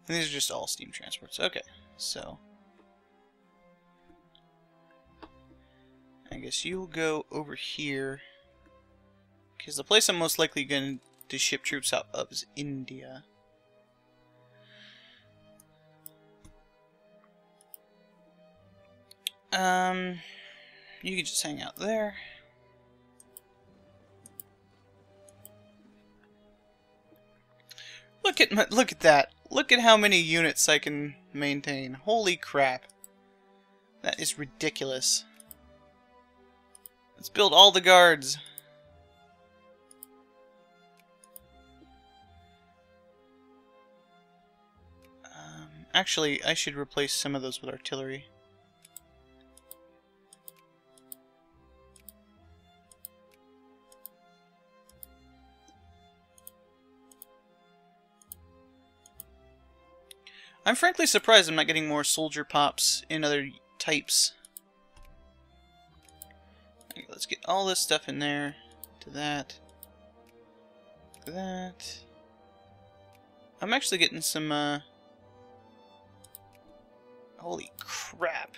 And these are just all steam transports. Okay, so I guess you'll go over here, because the place I'm most likely going to ship troops out of is India. You can just hang out there. Look at that. Look at how many units I can maintain. Holy crap. That is ridiculous. Let's build all the guards. Actually, I should replace some of those with artillery. I'm frankly surprised I'm not getting more soldier pops in other types. Okay, let's get all this stuff in there. To that. To that. I'm actually getting some, holy crap.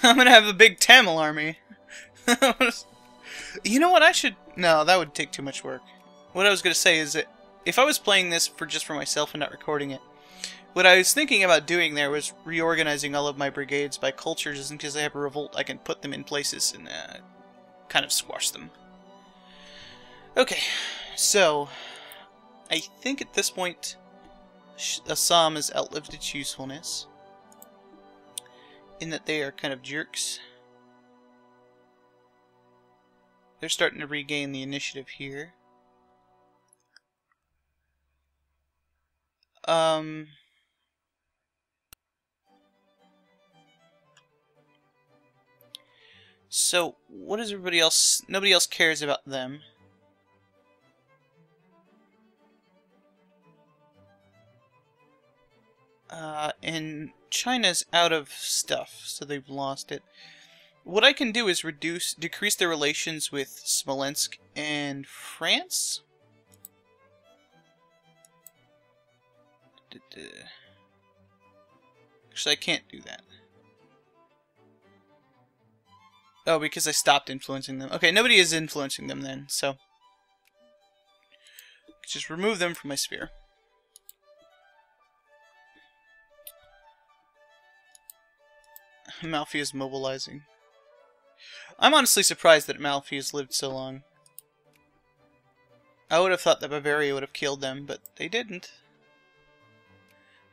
I'm gonna have a big Tamil army. You know what, I should... No, that would take too much work. What I was gonna say is that if I was playing this just for myself and not recording it, what I was thinking about doing there was reorganizing all of my brigades by culture, just in case I have a revolt, I can put them in places and kind of squash them. Okay, so I think at this point Assam has outlived its usefulness, in that they are kind of jerks. They're starting to regain the initiative here. So, what is everybody else... Nobody else cares about them. And China's out of stuff, so they've lost it. What I can do is decrease their relations with Smolensk and France? Actually, I can't do that. Oh, because I stopped influencing them. Okay, nobody is influencing them then, so just remove them from my sphere. Malfi is mobilizing. I'm honestly surprised that Malfi has lived so long. I would have thought that Bavaria would have killed them, but they didn't.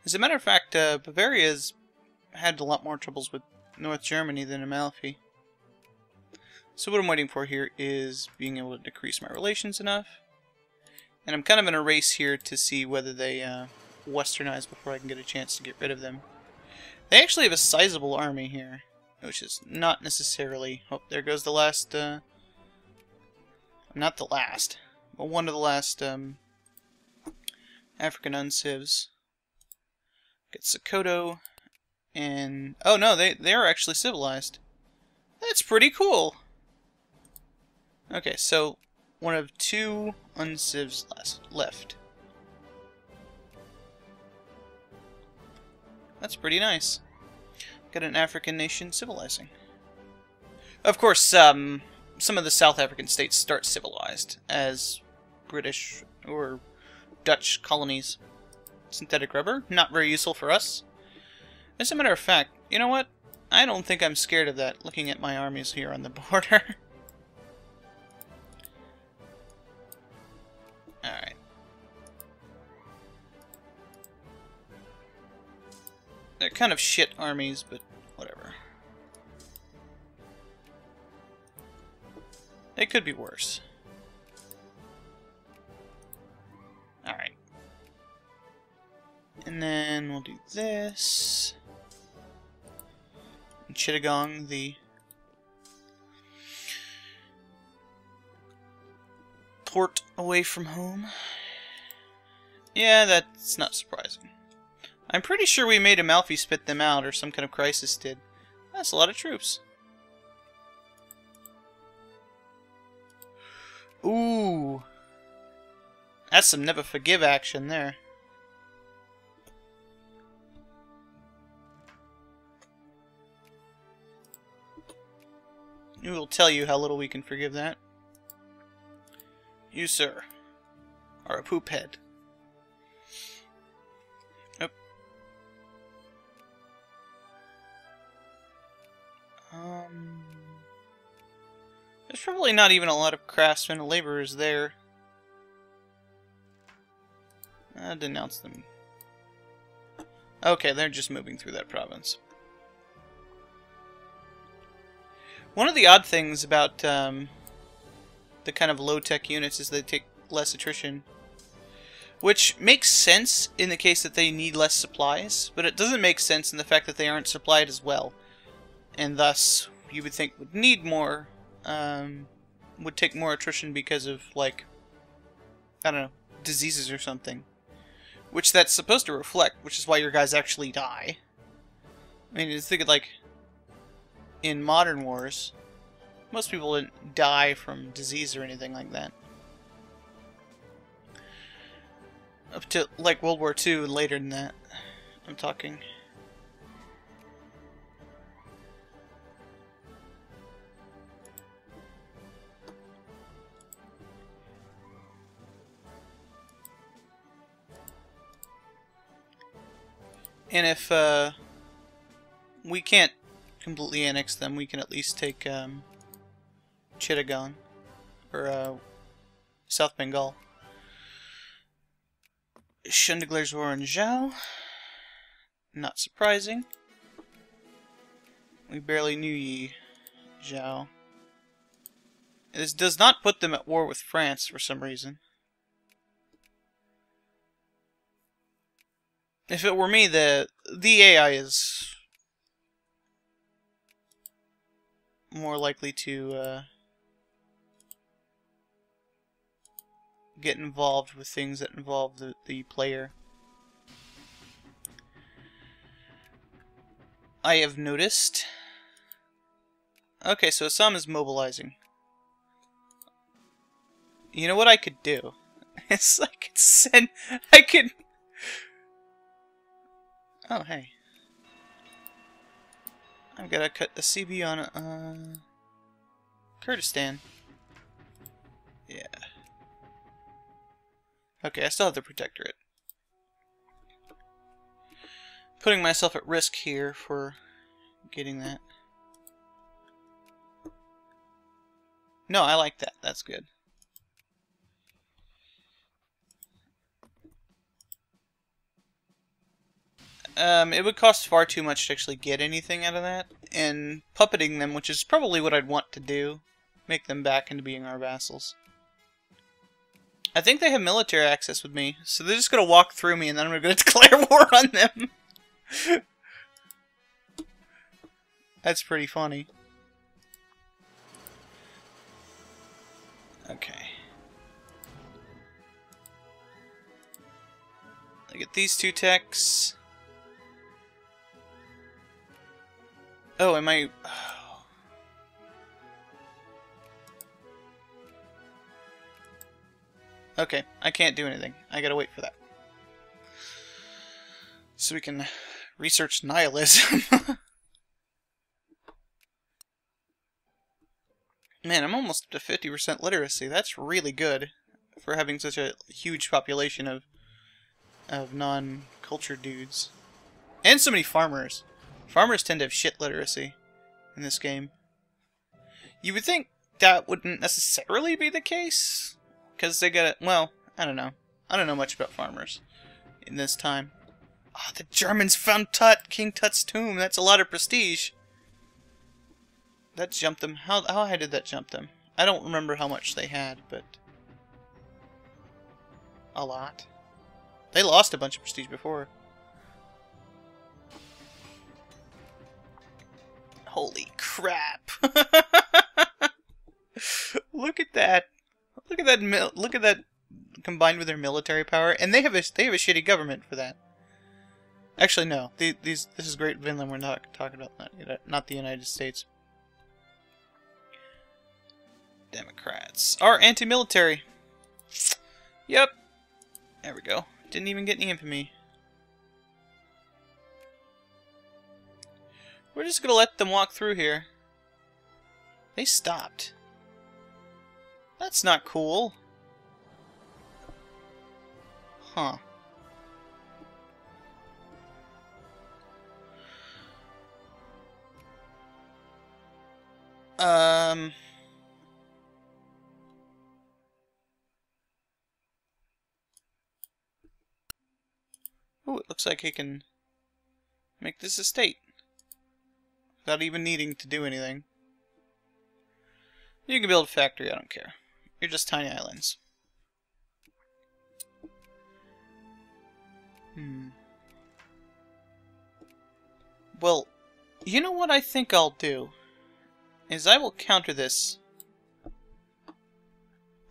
As a matter of fact, Bavaria's had a lot more troubles with North Germany than Amalfi. So what I'm waiting for here is being able to decrease my relations enough. And I'm kind of in a race here to see whether they westernize before I can get a chance to get rid of them. They actually have a sizable army here, which is not necessarily... Oh, there goes the last... not the last, but one of the last African uncivs. Get Sokoto, and... Oh no, they are actually civilized. That's pretty cool! Okay, so one of two uncivs left. That's pretty nice. Got an African nation civilizing. Of course, some of the South African states start civilized as British or Dutch colonies. Synthetic rubber, not very useful for us. As a matter of fact, you know what? I don't think I'm scared of that, looking at my armies here on the border. Alright. They're kind of shit armies, but whatever. They could be worse. Alright. And then we'll do this. And Chittagong, the port away from home. Yeah, that's not surprising. I'm pretty sure we made Amalfi spit them out, or some kind of crisis did. That's a lot of troops. Ooh. That's some never forgive action there. We will tell you how little we can forgive that. You, sir, are a poop head. Yep. There's probably not even a lot of craftsmen and laborers there. Denounce them. Okay, they're just moving through that province. One of the odd things about the kind of low-tech units is they take less attrition. Which makes sense in the case that they need less supplies, but it doesn't make sense in the fact that they aren't supplied as well. And thus, you would think would need more, would take more attrition because of, like, I don't know, diseases or something. Which that's supposed to reflect, which is why your guys actually die. I mean, just think of, like, in modern wars, most people didn't die from disease or anything like that. Up to, like, World War II and later than that, I'm talking. And if we can't completely annex them, we can at least take Chittagong, or South Bengal. Chandigler's War in Zhao. Not surprising. We barely knew ye, Zhao. This does not put them at war with France for some reason. If it were me, the AI is more likely to get involved with things that involve the player. I have noticed. Okay, so Assam is mobilizing. You know what I could do? It's like I could. Oh, hey. I've got to cut the CB on Kurdistan. Yeah. Okay, I still have the Protectorate. Putting myself at risk here for getting that. No, I like that. That's good. It would cost far too much to actually get anything out of that, and puppeting them, which is probably what I'd want to do, make them back into being our vassals. I think they have military access with me, so they're just gonna walk through me and then I'm gonna declare war on them. That's pretty funny. Okay. I get these two techs. Oh, am I... Okay, I can't do anything. I gotta wait for that. So we can research nihilism. Man, I'm almost up to 50% literacy. That's really good for having such a huge population of non-cultured dudes. And so many farmers. Farmers tend to have shit literacy in this game. You would think that wouldn't necessarily be the case, because they got well, I don't know. I don't know much about farmers in this time. Oh, the Germans found King Tut's tomb. That's a lot of prestige. That jumped them. How high did that jump them? I don't remember how much they had, but a lot. They lost a bunch of prestige before. Holy crap! Look at that! Look at that! Look at that! Combined with their military power, and they have a shitty government for that. Actually, no. This is Great Vinland. We're not talking about not the United States. Democrats are anti-military. Yep. There we go. Didn't even get any infamy. We're just gonna let them walk through here. They stopped. That's not cool. Huh. Ooh, it looks like he can make this a state without even needing to do anything. You can build a factory, I don't care. You're just tiny islands. Well, you know what I think I'll do? Is I will counter this.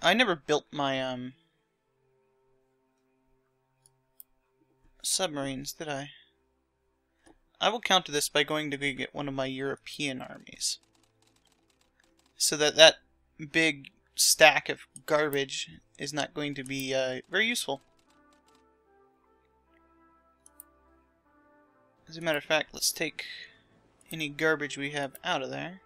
I never built my, submarines, did I? I will counter this by going to go get one of my European armies. So that big stack of garbage is not going to be very useful. As a matter of fact, let's take any garbage we have out of there.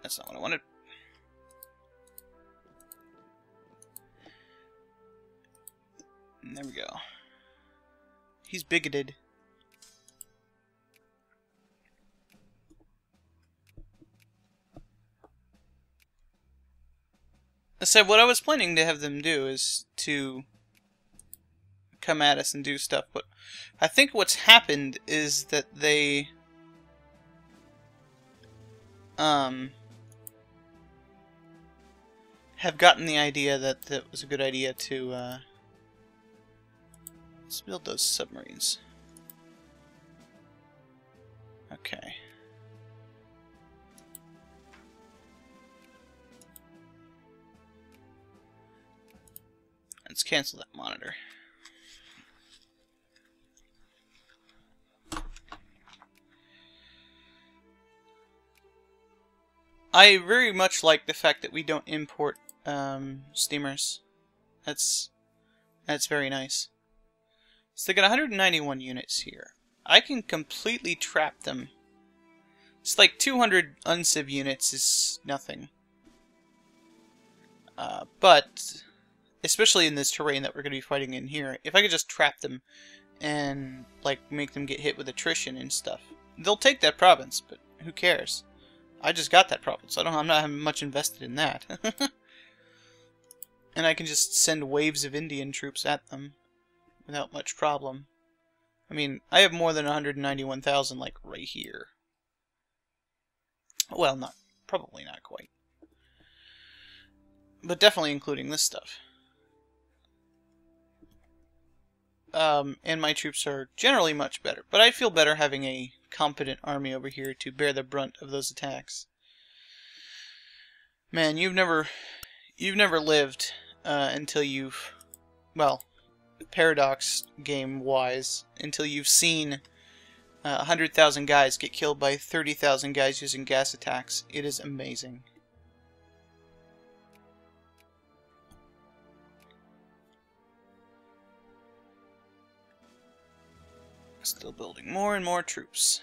That's not what I wanted. And there we go. He's bigoted. So what I was planning to have them do is to come at us and do stuff, but I think what's happened is that they have gotten the idea that it was a good idea to let's build those submarines. Okay. Let's cancel that monitor. I very much like the fact that we don't import steamers. That's very nice. So they got 191 units here. I can completely trap them. It's like 200 unciv units is nothing. But especially in this terrain that we're going to be fighting in here, if I could just trap them and like make them get hit with attrition and stuff, they'll take that province. But who cares? I just got that province. I'm not much invested in that. And I can just send waves of Indian troops at them without much problem. I mean, I have more than 191,000 like right here. Well, probably not quite. But definitely including this stuff. And my troops are generally much better. But I feel better having a competent army over here to bear the brunt of those attacks. Man, you've never lived until you've, well, paradox game-wise, until you've seen 100,000 guys get killed by 30,000 guys using gas attacks. It is amazing. Still building more and more troops.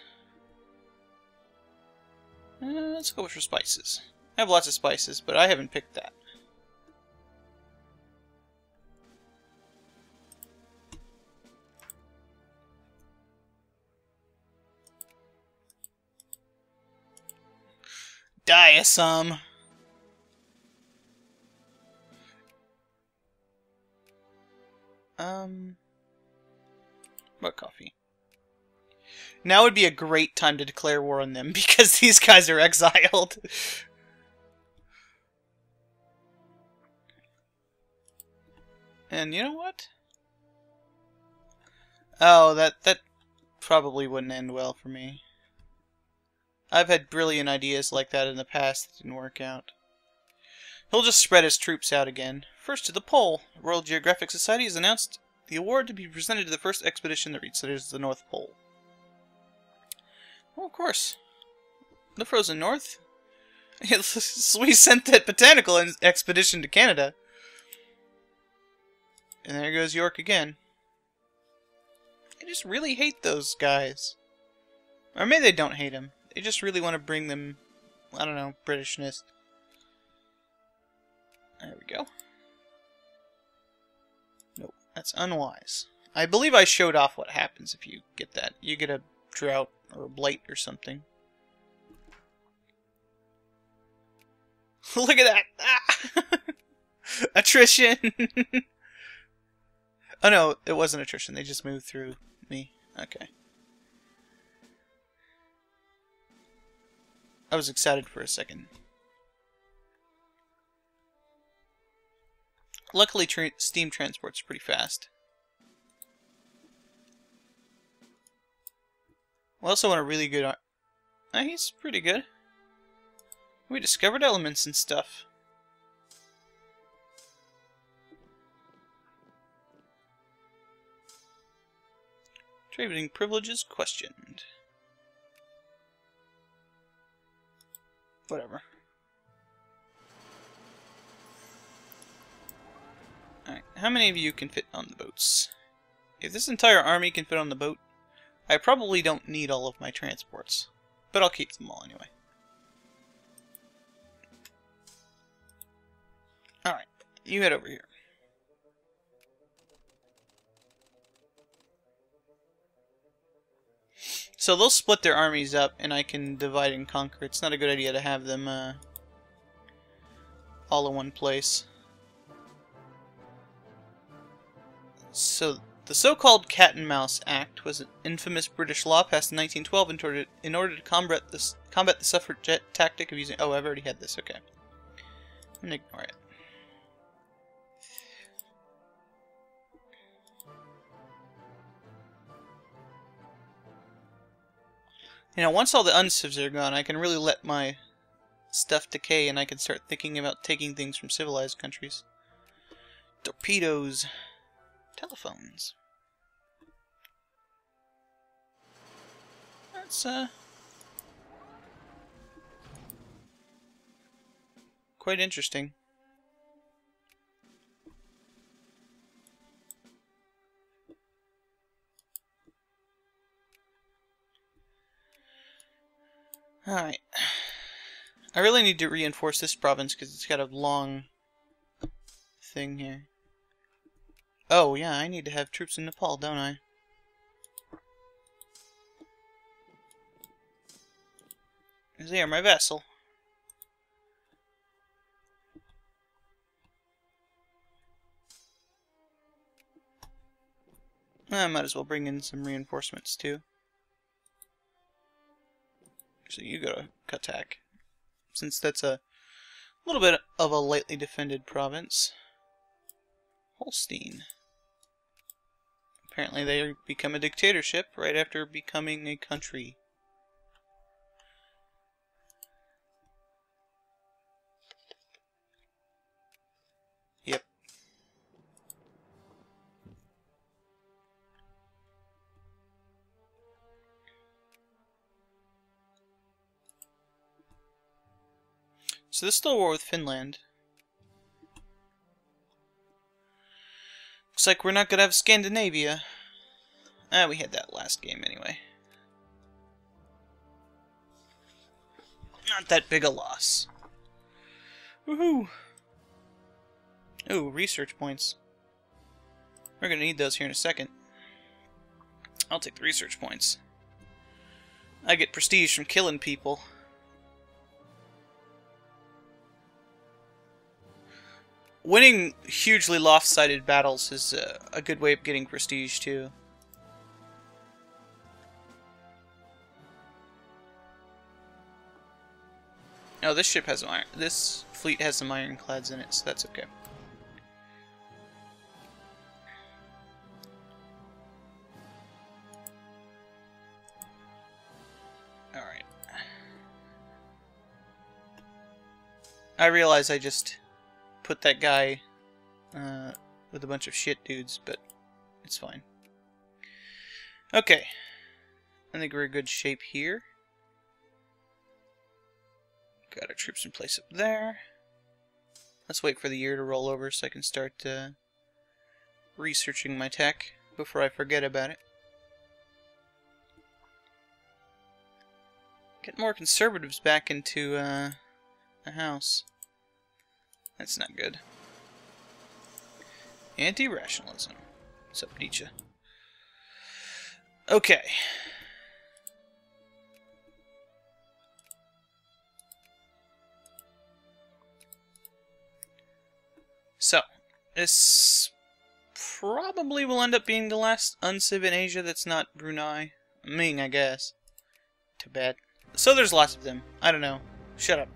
Let's go for spices. I have lots of spices, but I haven't picked that. Die some. What coffee? Now would be a great time to declare war on them because these guys are exiled. And you know what? Oh, that probably wouldn't end well for me. I've had brilliant ideas like that in the past that didn't work out. He'll just spread his troops out again. First to the pole. The Royal Geographic Society has announced the award to be presented to the first expedition that reaches the North Pole. Well, of course. The frozen North? We sent that botanical expedition to Canada. And there goes York again. I just really hate those guys. Or maybe they don't hate him. They just really want to bring them, I don't know, Britishness. There we go. Nope, that's unwise. I believe I showed off what happens if you get that. You get a drought or a blight or something. Look at that! Ah! Attrition! Oh no, it wasn't attrition. They just moved through me. Okay. I was excited for a second. Luckily, steam transport's pretty fast. We also want a really good... he's pretty good. We discovered elements and stuff. Trading privileges questioned. Whatever. Alright, how many of you can fit on the boats? If this entire army can fit on the boat, I probably don't need all of my transports. But I'll keep them all anyway. Alright, you head over here. So they'll split their armies up, and I can divide and conquer. It's not a good idea to have them all in one place. So the so-called Cat and Mouse Act was an infamous British law passed in 1912 in order to combat the suffragette tactic of using... Oh, I've already had this. Okay. I'm gonna ignore it. You know, once all the uncivs are gone, I can really let my stuff decay and I can start thinking about taking things from civilized countries. Torpedoes. Telephones. That's, quite interesting. Alright. I really need to reinforce this province because it's got a long thing here. Oh, yeah, I need to have troops in Nepal, don't I? Because they are my vassal. I might as well bring in some reinforcements, too. So you go to Katak, since that's a little bit of a lightly defended province. Holstein. Apparently they become a dictatorship right after becoming a country. Yep. So this is still a war with Finland. Looks like we're not gonna have Scandinavia. We had that last game anyway. Not that big a loss. Woohoo! Ooh, research points. We're gonna need those here in a second. I'll take the research points. I get prestige from killing people. Winning hugely lopsided battles is a good way of getting prestige, too. Oh, this ship has this fleet has some ironclads in it, so that's okay. Alright. I realize I just put that guy with a bunch of shit dudes, but it's fine. Okay. I think we're in good shape here. Got our troops in place up there. Let's wait for the year to roll over so I can start researching my tech before I forget about it. Get more conservatives back into the house. That's not good. Anti-rationalism. What's up, Nietzsche? Okay. So, this probably will end up being the last unciv in Asia that's not Brunei. Ming, I guess. Tibet. So there's lots of them. I don't know. Shut up.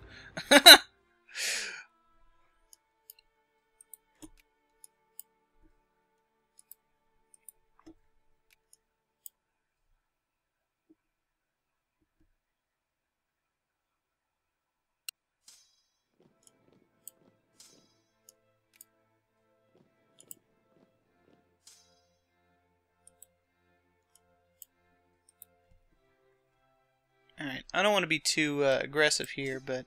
Alright, I don't want to be too aggressive here, but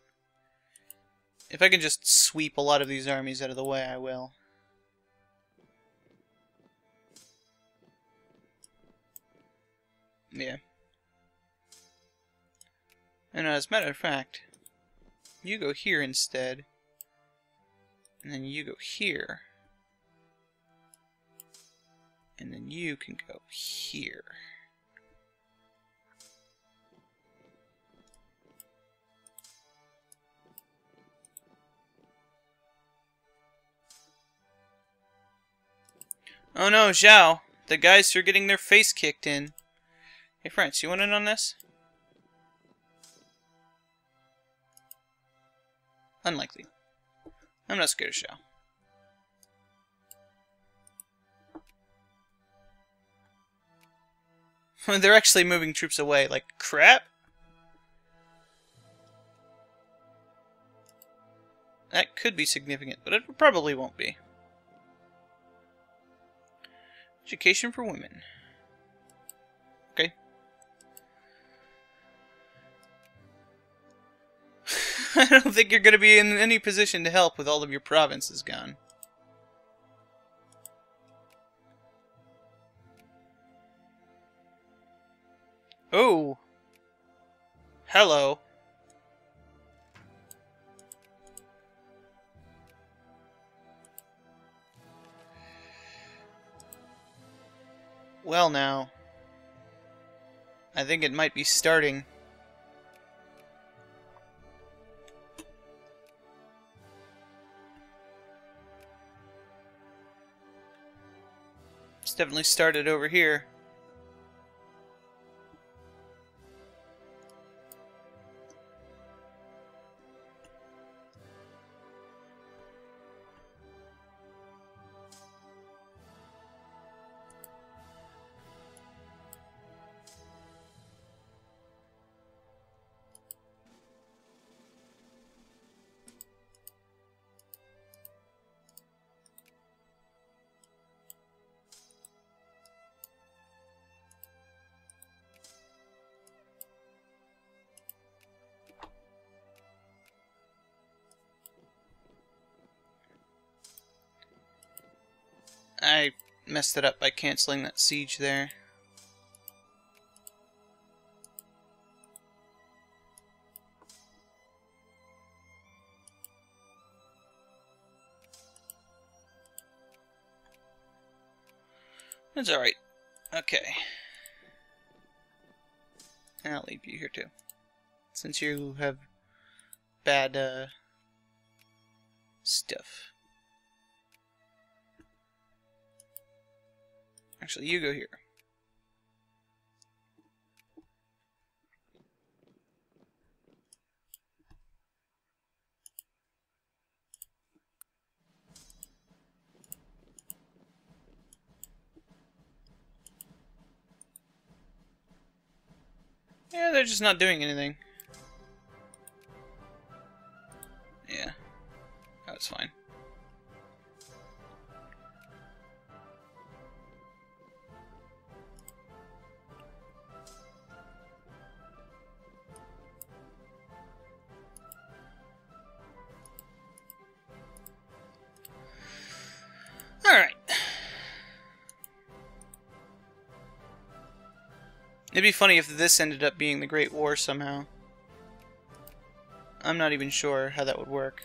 if I can just sweep a lot of these armies out of the way, I will. Yeah. And as a matter of fact, you go here instead, and then you go here, and then you can go here. Oh no, Zhao! The guys are getting their face kicked in. Hey France, you want in on this? Unlikely. I'm not scared of Zhao. They're actually moving troops away, like crap! That could be significant, but it probably won't be. Education for women. Okay. I don't think you're going to be in any position to help with all of your provinces gone. Oh. Hello. Well now, I think it might be starting. It's definitely started over here. I messed it up by canceling that siege there. That's alright. Okay. And I'll leave you here too. Since you have bad stuff. Actually, you go here. Yeah, they're just not doing anything. Yeah. That's fine. Alright. It'd be funny if this ended up being the Great War somehow. I'm not even sure how that would work.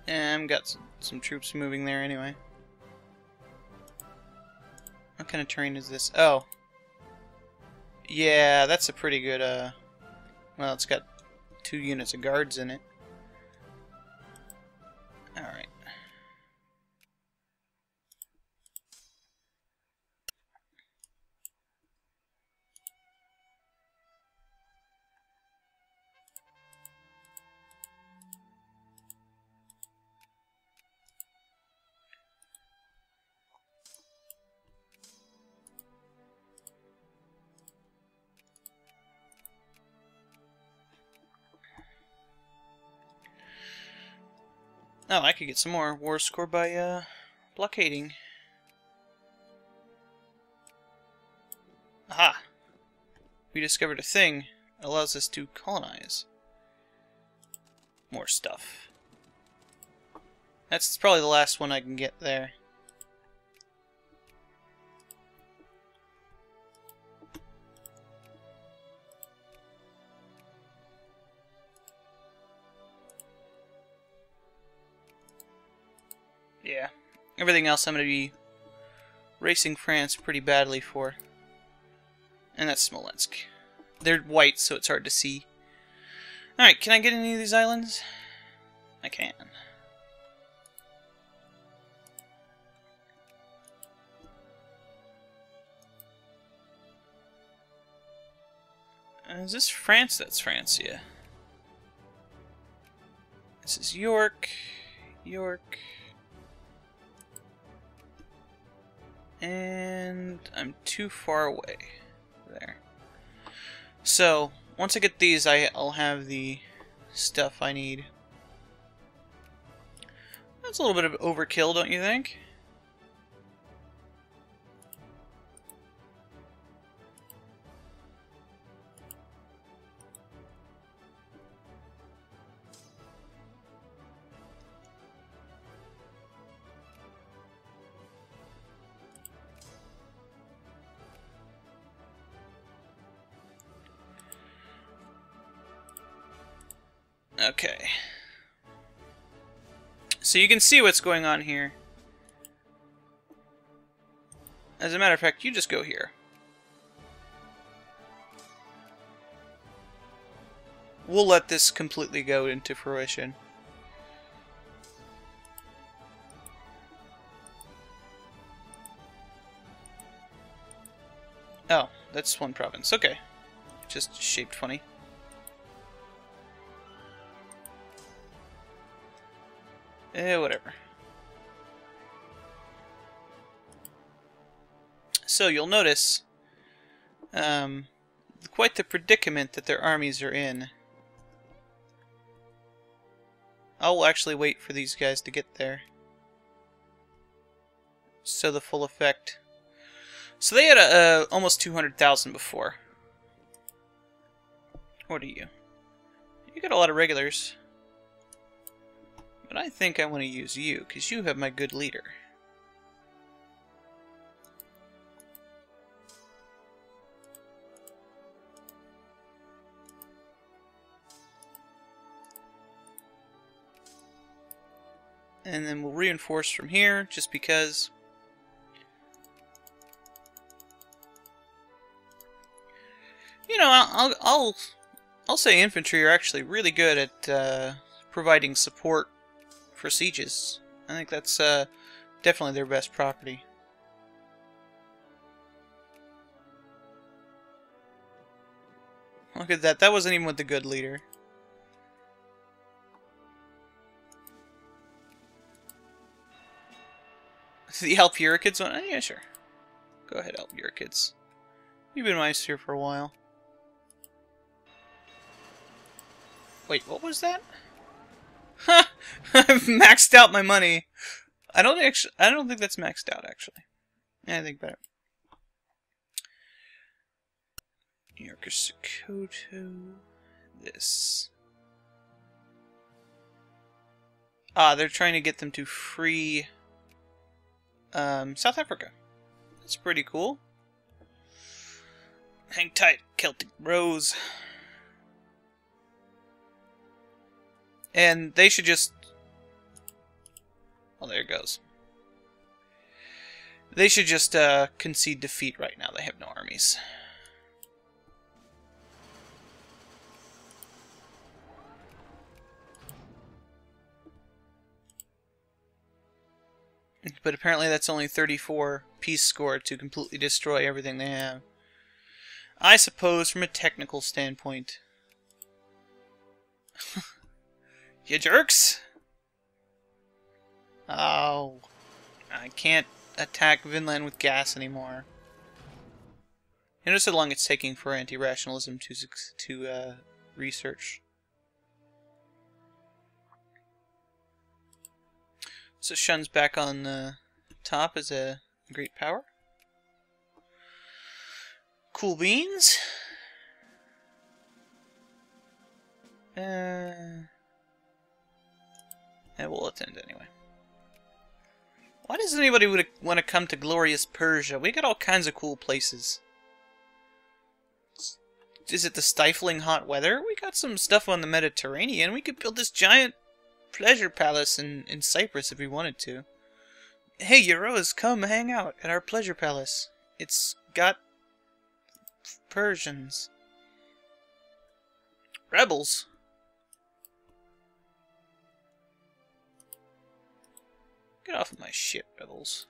And got some troops moving there anyway. What kind of terrain is this? Oh. Yeah, that's a pretty good, well, it's got 2 units of guards in it. Alright. Oh, I could get some more war score by blockading. Aha! We discovered a thing that allows us to colonize more stuff. That's probably the last one I can get there. Yeah. Everything else I'm going to be racing France pretty badly for. And that's Smolensk. They're white, so it's hard to see. Alright, can I get any of these islands? I can. Is this France? That's France, yeah. This is York. York. And I'm too far away. There. So, once I get these, I'll have the stuff I need. That's a little bit of overkill, don't you think? Okay. So you can see what's going on here. As a matter of fact, you just go here. We'll let this completely go into fruition. Oh, that's one province. Okay. Just shaped funny. Whatever. So you'll notice quite the predicament that their armies are in. I'll actually wait for these guys to get there. So the full effect. So they had almost 200,000 before. What are you? You got a lot of regulars. But I think I want to use you, because you have my good leader. And then we'll reinforce from here, just because. You know, I'll say infantry are actually really good at providing support for sieges. I think that's definitely their best property. Look at that. That wasn't even with the good leader. The help your kids one? Yeah, sure. Go ahead, help your kids. You've been nice here for a while. Wait, what was that? Ha! I've maxed out my money. I don't think that's maxed out actually. Yeah, I think better. New York or Sokoto. This. Ah, they're trying to get them to free South Africa. That's pretty cool. Hang tight, Celtic Rose. And they should just... Oh, there it goes. They should just concede defeat right now. They have no armies. But apparently that's only 34 peace score to completely destroy everything they have. I suppose from a technical standpoint. You jerks! Oh, I can't attack Vinland with gas anymore. Notice how long it's taking for anti-rationalism to research. So Shun's back on the top as a great power. Cool beans. And we'll attend anyway. Why does anybody want to come to glorious Persia? We got all kinds of cool places. Is it the stifling hot weather? We got some stuff on the Mediterranean. We could build this giant pleasure palace in Cyprus if we wanted to. Hey, Euros, come hang out at our pleasure palace. It's got Persians. Rebels. Get off of my ship, rebels.